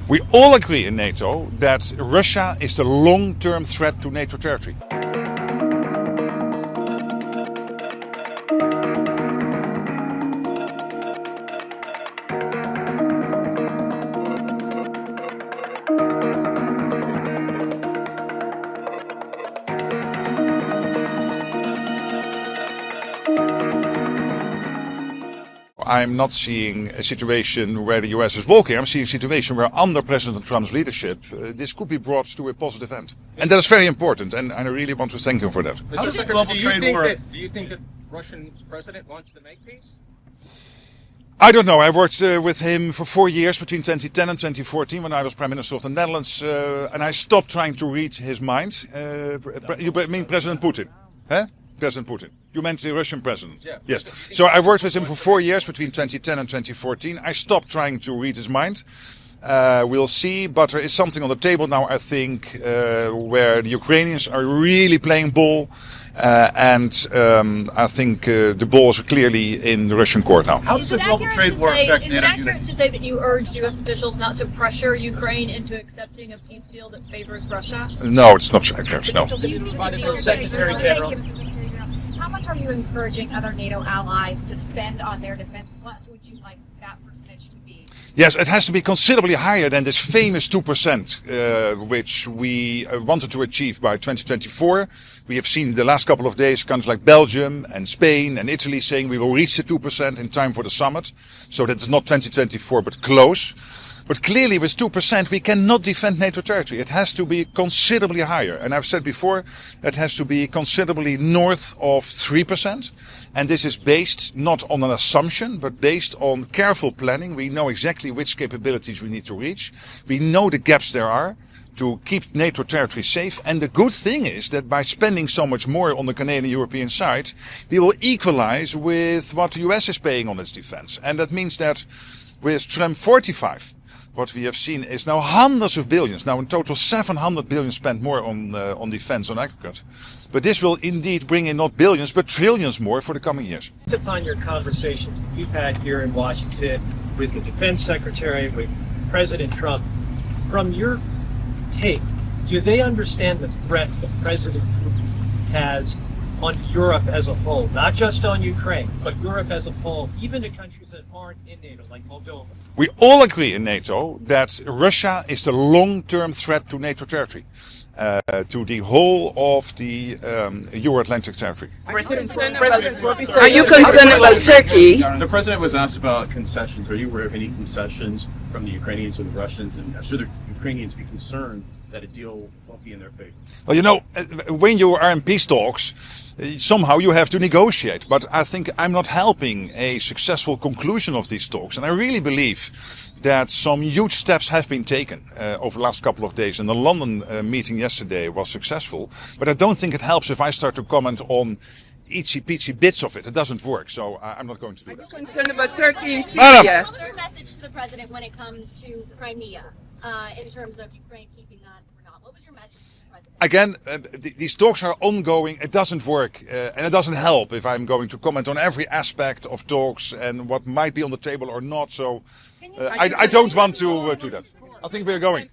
We all agree in NATO that Russia is the long-term threat to NATO territory. I'm not seeing a situation where the US is walking. I'm seeing a situation where under President Trump's leadership, this could be brought to a positive end. And that is very important, and I really want to thank him for that. How does the global trade work? Do you think that Russian president wants to make peace? I don't know. I worked with him for 4 years between 2010 and 2014 when I was Prime Minister of the Netherlands, and I stopped trying to read his mind. You mean President Putin? Huh? President Putin. You meant the Russian president? Yeah. Yes. So I worked with him for 4 years between 2010 and 2014. I stopped trying to read his mind. We'll see, but there is something on the table now, I think, where the Ukrainians are really playing ball. And I think the ball is clearly in the Russian court now. How does the global trade war affect Is it accurate to say that you urged U.S. officials not to pressure Ukraine into accepting a peace deal that favors Russia? No, it's not accurate, no. Secretary General. How much are you encouraging other NATO allies to spend on their defense? What would you like that percentage to be? Yes, it has to be considerably higher than this famous 2%, which we wanted to achieve by 2024. We have seen the last couple of days countries like Belgium and Spain and Italy saying we will reach the 2% in time for the summit. So that's not 2024, but close. But clearly with 2% we cannot defend NATO territory. It has to be considerably higher. And I've said before, it has to be considerably north of 3%. And this is based not on an assumption, but based on careful planning. We know exactly which capabilities we need to reach. We know the gaps there are to keep NATO territory safe. And the good thing is that by spending so much more on the Canadian-European side, we will equalize with what the US is paying on its defense. And that means that with Trump 45, what we have seen is now hundreds of billions, now in total 700 billion spent more on defense on aggregate. But this will indeed bring in not billions, but trillions more for the coming years. Upon your conversations that you've had here in Washington with the Defense Secretary, with President Trump, from your take, do they understand the threat that President Putin has on Europe as a whole, not just on Ukraine, but Europe as a whole, even to countries that aren't in NATO, like Moldova? We all agree in NATO that Russia is the long-term threat to NATO territory, to the whole of the Euro-Atlantic territory. Are you concerned about Turkey? The president was asked about concessions. Are you aware of any concessions from the Ukrainians or the Russians? And should the Ukrainians be concerned that a deal won't be in their favor? Well, you know, when you are in peace talks, somehow you have to negotiate. But I think I'm not helping a successful conclusion of these talks. And I really believe that some huge steps have been taken over the last couple of days. And the London meeting yesterday was successful. But I don't think it helps if I start to comment on itsy-bitsy bits of it. It doesn't work. So I'm not going to do that. Are you concerned about Turkey and Syria? What's your message to the president when it comes to Crimea in terms of Ukraine keeping that or not? What was your message to the president? Again, these talks are ongoing. It doesn't work, and it doesn't help if I'm going to comment on every aspect of talks and what might be on the table or not. So I don't want to do that. I think we're going.